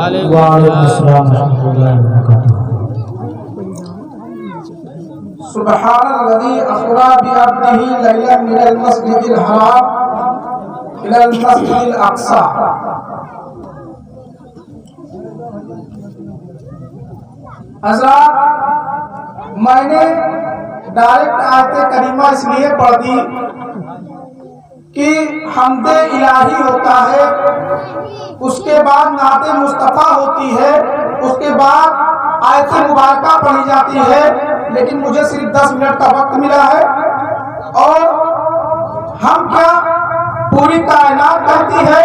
وعلیکم السلام ورحمۃ اللہ وبرکاتہ۔ سبحان الذي أسرى بعبده ليلا من المسجد الحرام إلى المسجد الأقصى۔ حضرات، میں نے ڈائریکٹ آیت کریمہ اس لیے پڑھ دی کہ حمد الہی ہوتا ہے، اس کے بعد نعت مصطفیٰ ہوتی ہے، اس کے بعد آیت مبارکہ پڑھی جاتی ہے، لیکن مجھے صرف 10 منٹ کا وقت ملا ہے اور ہم کیا پوری کائنات کرتی ہے۔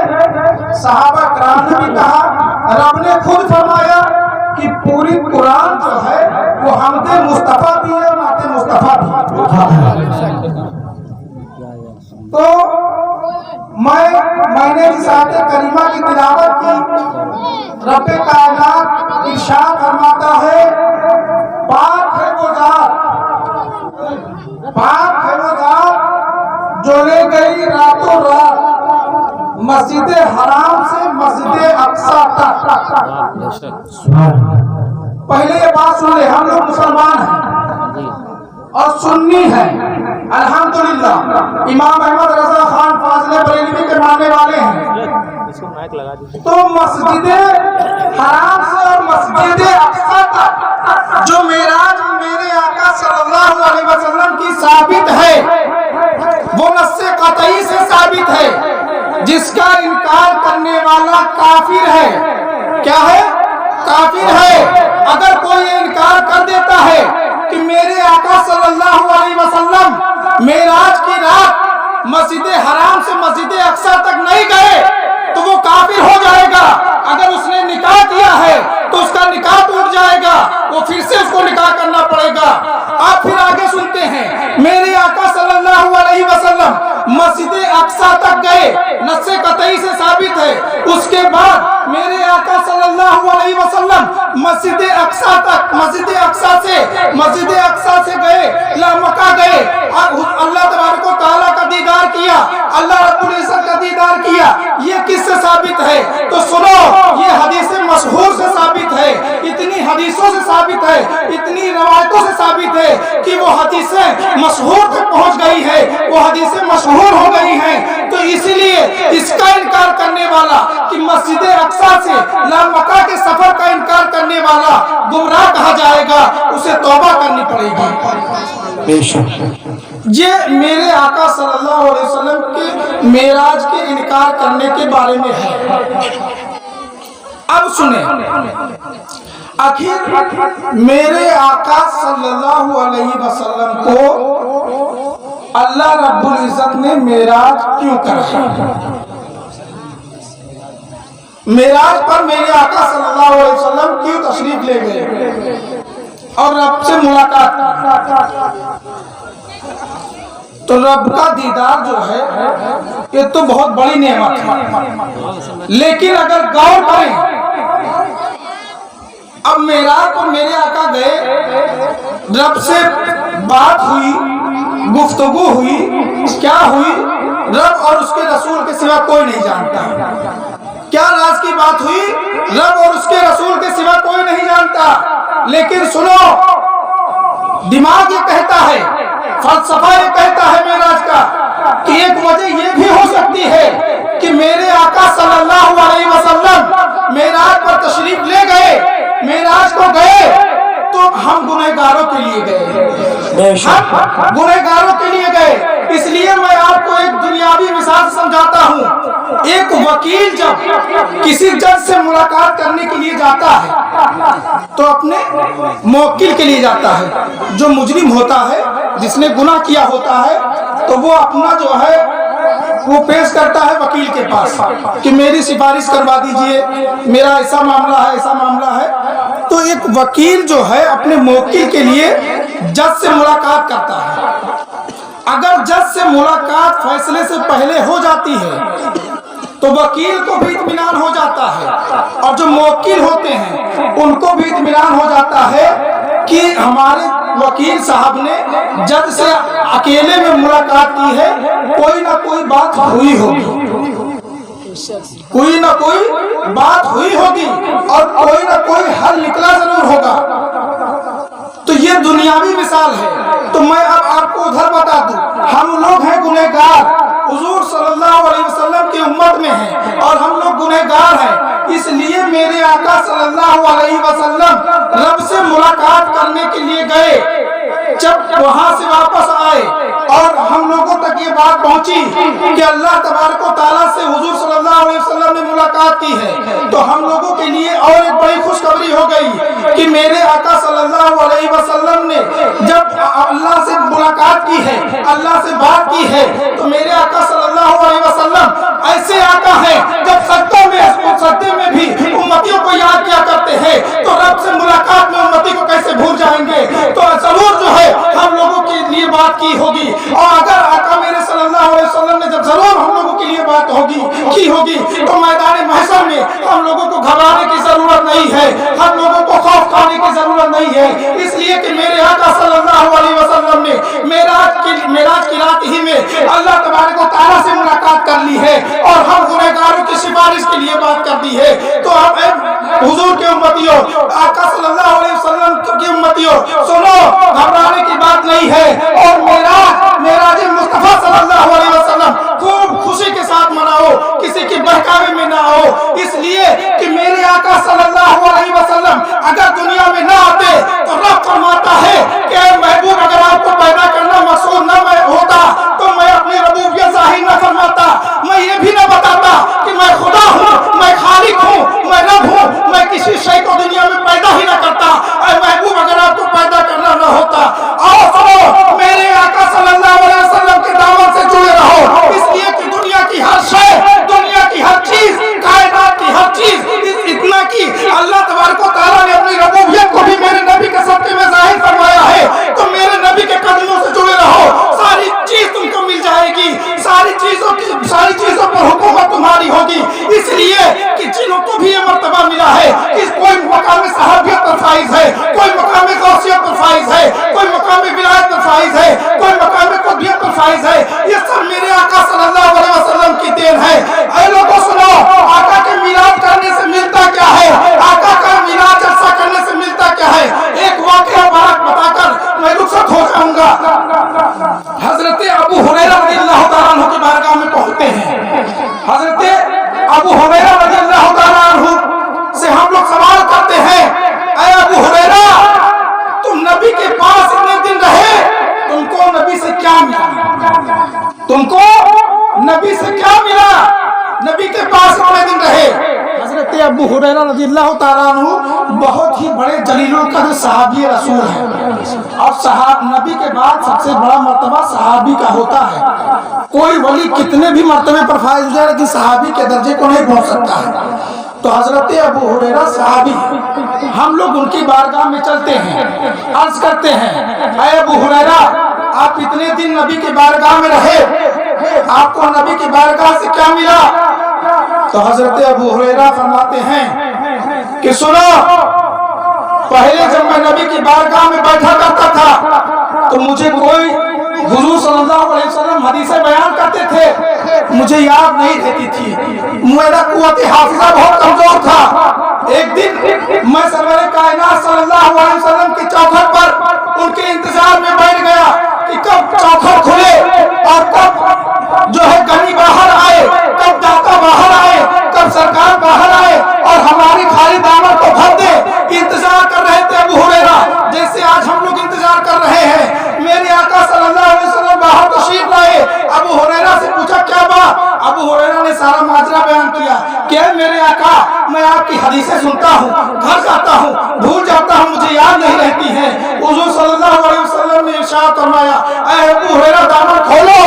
صحابہ کرام نے بھی کہا، رب نے خود فرمایا کہ پوری قرآن جو ہے وہ حمد مصطفیٰ بھی ہے، نعت مصطفیٰ بھی ہے۔ تو میں نے اس آیت کریمہ کی تلاوت کی۔ رب کائنات ارشاد فرماتا ہے، پاک ہے وہ ذات جو لے گئی راتوں رات مسجد حرام سے مسجد اقصیٰ تک۔ پہلے یہ بات سن لے، ہم لوگ مسلمان ہیں اور سنی ہیں الحمدللہ، امام احمد رضا خان فاضل بریلوی کے ماننے والے ہیں۔ تو مسجد حرام سے اور مسجد اقصیٰ تک جو معراج میرے آقا صلی اللہ علیہ وسلم کی ثابت ہے، وہ نص قطعی سے ثابت ہے۔ جس کا انکار کرنے والا کافر ہے۔ کیا ہے؟ کافر ہے۔ اگر کوئی انکار کر دیتا ہے کہ میرے آقا صلی اللہ علیہ وسلم معراج کی رات مسجد حرام سے مسجد اقصیٰ تک نہیں گئے تو وہ کافر ہو جائے گا۔ اگر اس نے نکاح کیا ہے تو اس کا نکاح ٹوٹ جائے گا، وہ پھر سے اس کو نکاح کرنا پڑے گا۔ آپ پھر آگے سنتے ہیں، میرے آقا صلی اللہ علیہ وسلم مسجد اقصیٰ تک گئے، نص قطعی سے ثابت ہے۔ اس کے بعد میرے آقا صلی اللہ علیہ وسلم مسجد اقصیٰ تک، مسجد اقصیٰ سے گئے، مکہ گئے، اللہ تبارک و تعالیٰ کا دیدار کیا، اللہ رب العزت کا دیدار کیا۔ یہ کس سے ثابت ہے؟ تو سنو، یہ حدیث مشہور سے ثابت ہے، اتنی حدیثوں سے ثابت ہے، اتنی روایتوں سے ثابت ہے کہ وہ حدیثیں مشہور تک پہنچ گئی ہے، وہ حدیثیں مشہور ہو گئی ہیں۔ تو اسی لیے اس کا انکار کرنے والا کہ مسجد اقصیٰ سے مکہ کے سفر کا انکار کرنے والا گمراہ کہا جائے گا، اسے توبہ کرنی پڑے گی۔ یہ میرے آقا صلی اللہ علیہ وسلم کے معراج کے انکار کرنے کے بارے میں ہے۔ اب سنیں، آخر میرے آقا صلی اللہ علیہ وسلم کو اللہ رب العزت نے معراج کیوں کرایا؟ معراج پر میرے آقا صلی اللہ علیہ وسلم کیوں تشریف لے گئے اور رب سے ملاقات کی؟ تو رب کا دیدار جو ہے یہ تو بہت بڑی نعمت ہے، لیکن اگر غور کریں، اب معراج پر میرے آقا گئے، رب سے بات ہوئی، گفتگو ہوئی، کیا ہوئی؟ رب اور اس کے رسول کے سوا کوئی نہیں جانتا۔ کیا راز کی بات ہوئی؟ رب اور اس کے رسول کے سوا کوئی نہیں جانتا۔ لیکن سنو، دماغ یہ کہتا ہے، فلسفہ یہ کہتا ہے معراج کا کہ ایک وجہ یہ بھی ہو سکتی ہے کہ میرے آقا صلی اللہ علیہ وسلم معراج پر تشریف لے گئے، معراج کو گئے تو ہم گنہگاروں کے لیے گئے، اس لیے میں آپ کو ایک دنیاوی مثال سمجھاتا ہوں۔ ایک وکیل جب کسی جج سے ملاقات کرنے کے لیے جاتا ہے تو اپنے موکل کے لیے جاتا ہے، جو مجرم ہوتا ہے، جس نے گناہ کیا ہوتا ہے، تو وہ اپنا جو ہے وہ پیش کرتا ہے وکیل کے پاس کہ میری سفارش کروا دیجئے، میرا ایسا معاملہ ہے۔ تو ایک وکیل جو ہے اپنے موکل کے لیے جج سے ملاقات کرتا ہے۔ اگر جج سے ملاقات فیصلے سے پہلے ہو جاتی ہے تو وکیل کو بھی اطمینان ہو جاتا ہے، اور جو موکل ہوتے ہیں ان کو بھی اطمینان ہو جاتا ہے کہ ہمارے وکیل صاحب نے جج سے اکیلے میں ملاقات کی ہے، کوئی نہ کوئی بات ہوئی ہوگی، اور کوئی نہ کوئی حل نکلا ضرور ہوگا. تو یہ دنیاوی مثال ہے. تو میں اب آپ کو ادھر بتا دوں, ہم لوگ ہیں گنہگار, حضور صلی اللہ علیہ وسلم کی امت میں ہیں اور ہم لوگ گنہگار ہیں. اس لیے میرے آقا صلی اللہ علیہ وسلم رب سے ملاقات کرنے کے لیے گئے. جب وہاں سے واپس آئے اور ہم لوگوں تک یہ بات پہنچی کہ اللہ تبارک و تعالیٰ سے حضور صلی اللہ علیہ وسلم نے ملاقات کی ہے, تو ہم لوگوں کے لیے اور ایک بڑی خوشخبری ہو گئی کہ میرے آقا صلی اللہ علیہ وسلم نے جب اللہ سے ملاقات کی ہے, اللہ سے بات کی ہے, تو میرے آقا صلی اللہ علیہ وسلم ایسے آقا ہیں جب سجدے میں بھی امتیوں کو یاد کیا کرتے ہیں, تو رب سے ملاقات میں امتی کو کیسے بھول جائیں گے. تو ضرور جو ہے ہم لوگوں کے لیے بات کی ہوگی, اور اگر آقا میرے صلی اللہ علیہ وسلم نے جب ضرور ہم لوگوں کے لیے بات کی ہوگی تو میدان محشر میں ہم لوگوں کو گھبرانے کی ضرورت نہیں ہے, ہم لوگوں کو خوف کھانے کی ضرورت نہیں ہے. اس لیے کہ میرے آقا صلی اللہ علیہ وسلم نے معراج کی رات ہی میں اللہ تبارک و تعالیٰ سے ملاقات کر لی ہے اور ہم گنہگاروں کی سفارش کے لیے بات کر دی ہے. تو آپ حضور کے امتیوں, آقا صلی اللہ علیہ وسلم کی امتیوں, سنو, گھبرانے کی بات نہیں ہے. اور معراج مصطفیٰ صلی اللہ علیہ وسلم خوب خوشی کے ساتھ مناؤ, کسی کے بہکاوے میں نہ آؤ. اس لیے کہ میرے آقا صلی اللہ علیہ وسلم اگر دنیا میں نہ آتے تو رب فرماتا ہے کہ اے محبوب, اگر آپ کو پیدا کرنا مقصود نہ ہوتا تو میں اپنی ربوبیت ظاہر نہ فرماتا, میں یہ بھی نہ بتاتا کہ میں خدا ہوں, میں خالق ہوں, میں رب ہوں, میں کسی شے کو دنیا میں پیدا ہی نہ کرتا. اے محبوب, اگر آپ کو پیدا کرنا نہ ہوتا. آؤ سنو, میرے آقا صلی اللہ علیہ وسلم کے دعوت سے جڑے رہو, اس لیے کہ دنیا کی ہر شے, دنیا کی ہر چیز, کائنات کی ہر چیز, اتنا کہ اللہ تبارک و تعالیٰ نے اپنی ربوبیت کو بھی میرے نبی کے صدقے میں ظاہر فرمایا ہے. تو میرے نبی کے قدموں سے جڑے رہو, ساری چیز تم کو مل جائے گی, ساری چیزوں پر حکومت تمہاری ہوگی. اس لیے کہ جنوں کو بھی یہ مرتبہ ملا ہے کہ کوئی مقام صحابیت پر فائز ہے, کوئی مقام غوثیت پر فائز ہے, کوئی مقام ولایت پر فائز ہے, کوئی مقام قطبیت پر فائز ہے, یہ سب میرے آقا صلی اللہ علیہ وسلم کی دین ہے. اے لوگوں سنو, آقا کے میلاد کرنے سے ملتا کیا ہے, آقا کا میلاد جلسہ کرنے سے ملتا کیا ہے. ایک واقعہ بتا کر میں رخصت ہو جاؤں گا. حضرت ابو ہریرہ رضی اللہ تعالیٰ عنہ کی بارگاہ میں پہنچتے ہیں. حضرت ابو ہریرہ رضی اللہ تعالیٰ عنہ سے ہم لوگ سوال کرتے ہیں, اے ابو ہریرہ, تم نبی کے پاس اتنے دن رہے, تم کو نبی سے کیا ملا, تم کو نبی سے کیا ملا, نبی کے پاس اتنے دن رہے. حضرت ابو ہریرہ رضی اللہ تعالیٰ عنہ بہت ہی بڑے جلیل القدر صحابی رسول ہیں, اور نبی کے بعد سب سے بڑا مرتبہ صحابی کا ہوتا ہے. کوئی ولی کتنے بھی مرتبے پر فائز ہو جائے لیکن صحابی کے درجے کو نہیں پہنچ سکتا ہے. تو حضرت ابو ہریرہ صحابی, ہم لوگ ان کی بارگاہ میں چلتے ہیں, عرض کرتے ہیں, اے ابو ہریرہ, آپ اتنے دن نبی کی بارگاہ میں رہے, آپ کو نبی کی بارگاہ سے کیا ملا. تو حضرت ابو ہریرہ فرماتے ہیں کہ سنو, پہلے جب میں نبی کی بارگاہ میں بیٹھا کرتا تھا تو مجھے کوئی حضور صلی اللہ علیہ وسلم حدیثیں بیان کرتے تھے, مجھے یاد نہیں رہتی تھی, میرا قوت حافظہ بہت کمزور تھا. ایک دن میں سرور کائنات صلی اللہ علیہ وسلم کی چوکھٹ پر ان کے انتظار میں بیٹھ گیا کہ کب چوکھٹ کھلے اور کب جو ہے گنی باہر آئے, کب داتا باہر آئے, کب سرکار باہر آئے اور ہماری خالی دامن کو بھر دے. انتظار کر رہے تھے ابو ہریرہ, جیسے آج ہم لوگ انتظار کر رہے ہیں. میرے آقا صلی اللہ علیہ وسلم باہر تشریف لائے, ابو ہریرہ سے پوچھا کیا بات. ابو ہریرہ نے سارا ماجرا بیان کیا کہ میرے آقا, میں آپ کی حدیثیں سنتا ہوں, گھر جاتا ہوں, بھول جاتا ہوں, مجھے یاد نہیں رہتی ہیں. حضور صلی اللہ علیہ وسلم نے ارشاد فرمایا, اے ابو ہریرہ دامن کھولو.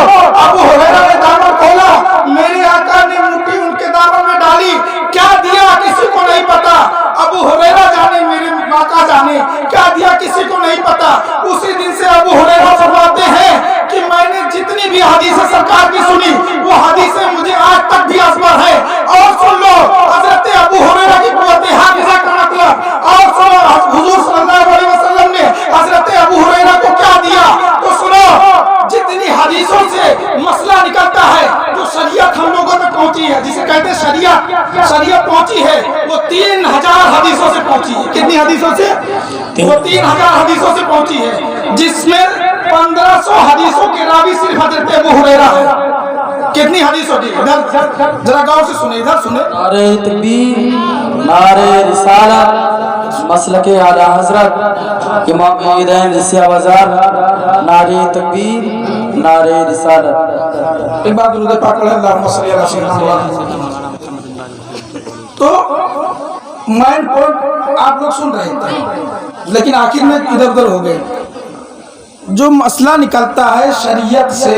ابو ہریرہ نے دامن کھولا, میرے آقا نے مٹھی ان کے دامن میں ڈالی, کیا دیا کسی کو نہیں پتا. ابو ہریرہ جانے, میرے آقا جانے کیا دیا کسی کو نہیں پتا. اسی دن سے ابو ہریرہ فرماتے ہیں کہ میں نے جتنی بھی حدیثیں سرکار کی سنی وہ حدیثیں مجھے آج تک بھی ازبر ہے. اور سن لو حضرت ابو ہریرہ کی قوت حافظہ کا مطلب, اور سنو حضور صلی اللہ علیہ وسلم نے حضرت ابو ہریرہ کو کیا دیا. تو سنو, جتنی حدیثوں سے مسئلہ نکلتا ہے, جو شریعت ہم لوگوں تک پہنچی ہے, جسے کہتے ہیں شریعت پہنچی ہے, وہ 3000 حدیثوں سے پہنچی ہے. کتنی حدیثوں سے؟ وہ 3000 حدیثوں سے پہنچی ہے، جس میں 1500 حدیثوں کے راوی صرف حضرت ابو ہریرہ ہے. کتنی حدیث ہوتی ہے؟ ادھر ذرا غور سے سنیں، ادھر سنیں. نعرہ تکبیر، نعرہ رسالت، مسلک اعلی حضرت امام عیدین سیاہ بازار، نعرہ تکبیر، نعرہ رسالت. ایک بار درود پاک پڑھیں، اللہم صلی علی سیدنا محمد. تو مائنڈ پوائنٹ آپ لوگ سن رہے تھے، لیکن آخر میں ادھر ادھر ہو گئے. جو مسئلہ نکلتا ہے شریعت سے،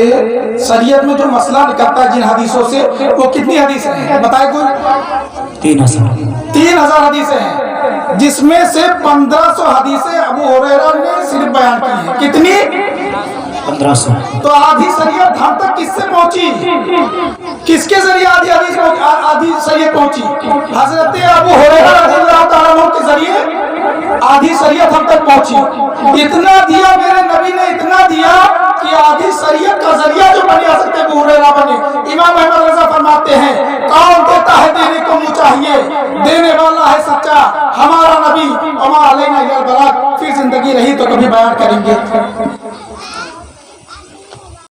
شریعت میں جو مسئلہ نکلتا ہے جن حدیثوں سے، وہ کتنی حدیثیں ہیں بتائے کوئی؟ 3000 حدیثیں ہیں، جس میں سے 1500 حدیثیں ابو ہریرہ نے صرف بیان کی ہیں. کتنی؟ 1500. تو آدھی شریعت ہم تک کس سے پہنچی؟ کس کے ذریعے آدھی شریعت پہنچی؟ حضرت ابو ہریرہ رضی اللہ تعالیٰ عنہ کے ذریعے آدھی شریعت ہم تک پہنچی. اتنا دیا میرے نبی نے، اتنا دیا کہ آدھی شریعت کا ذریعہ جو بنے حضرت ابو ہریرہ بنے. امام احمد رضا فرماتے ہیں کون دیتا ہے دینے کو منہ چاہیے، دینے والا ہے سچا ہمارا نبی، وما علینا الا البلاغ. پھر زندگی رہی تو کبھی بیان کریں گے.